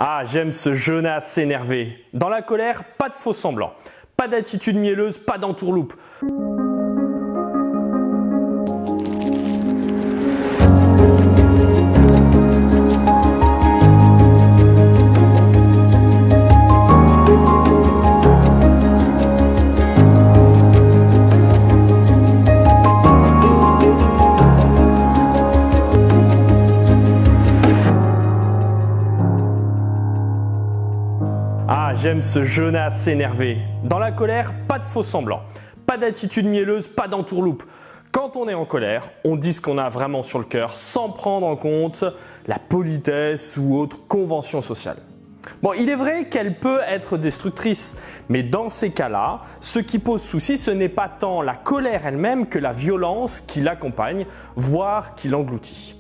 Ah, j'aime ce Jonas énervé. Dans la colère, pas de faux semblants. Pas d'attitude mielleuse, pas d'entourloupe. Ah, j'aime ce Jonas énervé. Dans la colère, pas de faux semblants. Pas d'attitude mielleuse, pas d'entourloupe. Quand on est en colère, on dit ce qu'on a vraiment sur le cœur sans prendre en compte la politesse ou autre convention sociale. Bon, il est vrai qu'elle peut être destructrice, mais dans ces cas-là, ce qui pose souci, ce n'est pas tant la colère elle-même que la violence qui l'accompagne, voire qui l'engloutit.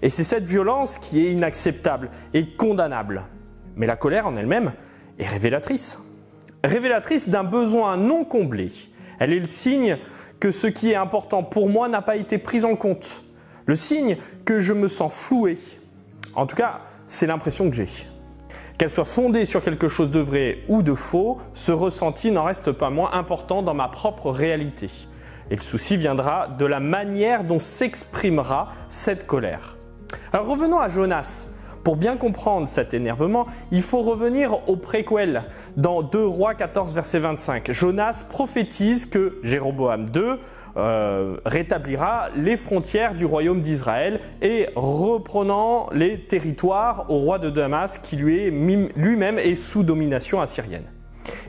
Et c'est cette violence qui est inacceptable et condamnable. Mais la colère en elle-même est révélatrice. Révélatrice d'un besoin non comblé. Elle est le signe que ce qui est important pour moi n'a pas été pris en compte. Le signe que je me sens floué. En tout cas, c'est l'impression que j'ai. Qu'elle soit fondée sur quelque chose de vrai ou de faux, ce ressenti n'en reste pas moins important dans ma propre réalité. Et le souci viendra de la manière dont s'exprimera cette colère. Alors revenons à Jonas. Pour bien comprendre cet énervement, il faut revenir au préquel. Dans 2 Rois 14, verset 25, Jonas prophétise que Jéroboam II rétablira les frontières du royaume d'Israël et reprenant les territoires au roi de Damas qui lui-même est sous domination assyrienne.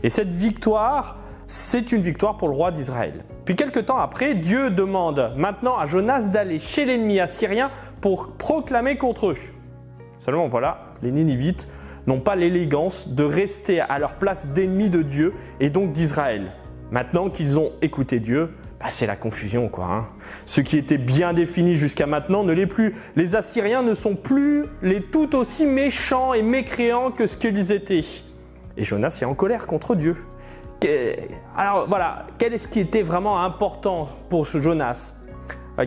Et cette victoire, c'est une victoire pour le roi d'Israël. Puis quelque temps après, Dieu demande maintenant à Jonas d'aller chez l'ennemi assyrien pour proclamer contre eux. Seulement voilà, les Ninivites n'ont pas l'élégance de rester à leur place d'ennemis de Dieu et donc d'Israël. Maintenant qu'ils ont écouté Dieu, c'est la confusion quoi. Ce qui était bien défini jusqu'à maintenant ne l'est plus. Les Assyriens ne sont plus les tout aussi méchants et mécréants que ce qu'ils étaient. Et Jonas est en colère contre Dieu. Alors voilà, quel est ce qui était vraiment important pour ce Jonas ?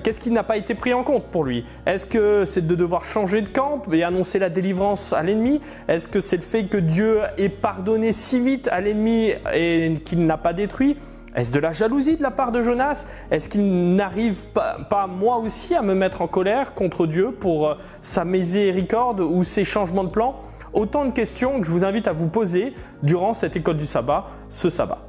Qu'est-ce qui n'a pas été pris en compte pour lui? Est-ce que c'est de devoir changer de camp et annoncer la délivrance à l'ennemi? Est-ce que c'est le fait que Dieu ait pardonné si vite à l'ennemi et qu'il n'a pas détruit? Est-ce de la jalousie de la part de Jonas? Est-ce qu'il n'arrive pas moi aussi à me mettre en colère contre Dieu pour sa miséricorde ou ses changements de plan? Autant de questions que je vous invite à vous poser durant cette école du sabbat, ce sabbat.